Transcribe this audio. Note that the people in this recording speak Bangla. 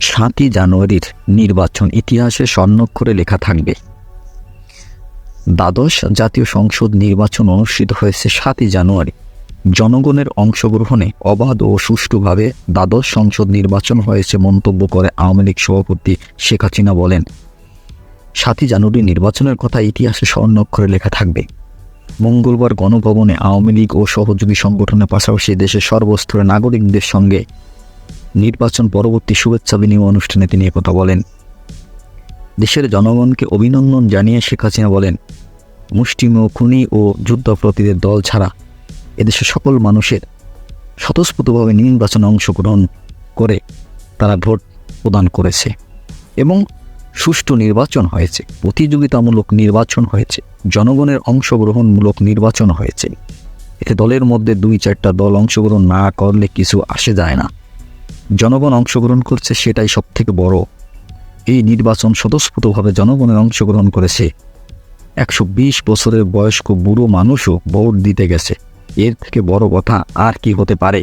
7ই জানুয়ারির নির্বাচন ইতিহাসে স্বর্ণাক্ষরে লেখা থাকবে। দ্বাদশ জাতীয় সংসদ নির্বাচন অনুষ্ঠিত হয়েছে 7ই জানুয়ারি। জনগণের অংশগ্রহণে অবাধ ও সুষ্ঠুভাবে দ্বাদশ সংসদ নির্বাচন হয়েছে মন্তব্য করে আওয়ামী লীগ সভাপতি শেখ হাসিনা বলেন, 7ই জানুয়ারি নির্বাচনের কথা ইতিহাসে স্বর্ণাক্ষরে লেখা থাকবে। মঙ্গলবার গণভবনে আওয়ামী লীগ ও সহযোগী সংগঠনের পাশাপাশি দেশের সর্বস্তরের নাগরিকদের সঙ্গে নির্বাচন পরবর্তী শুভেচ্ছা বিনিময় অনুষ্ঠানে তিনি একথা বলেন। দেশের জনগণকে অভিনন্দন জানিয়ে শেখ হাসিনা বলেন, মুষ্টিমেয় খুনি ও যুদ্ধাপরাধীদের দল ছাড়া এদেশের সকল মানুষের স্বতঃস্ফূর্তভাবে নির্বাচনে অংশগ্রহণ করে তারা ভোট প্রদান করেছে এবং সুষ্ঠু নির্বাচন হয়েছে, প্রতিযোগিতামূলক নির্বাচন হয়েছে, জনগণের অংশগ্রহণমূলক নির্বাচন হয়েছে। এতে দলের মধ্যে 2-4টা দল অংশগ্রহণ না করলে কিছু আসে যায় না। জনগণ অংশগ্রহণ করছে, সেটাই সবথেকে বড়। এই নির্বাচন স্বতঃস্ফূর্তভাবে জনগণের অংশগ্রহণ করেছে। 120 বছরের বয়স্ক বুড়ো মানুষও ভোট দিতে গেছে। এর থেকে বড় কথা আর কি হতে পারে?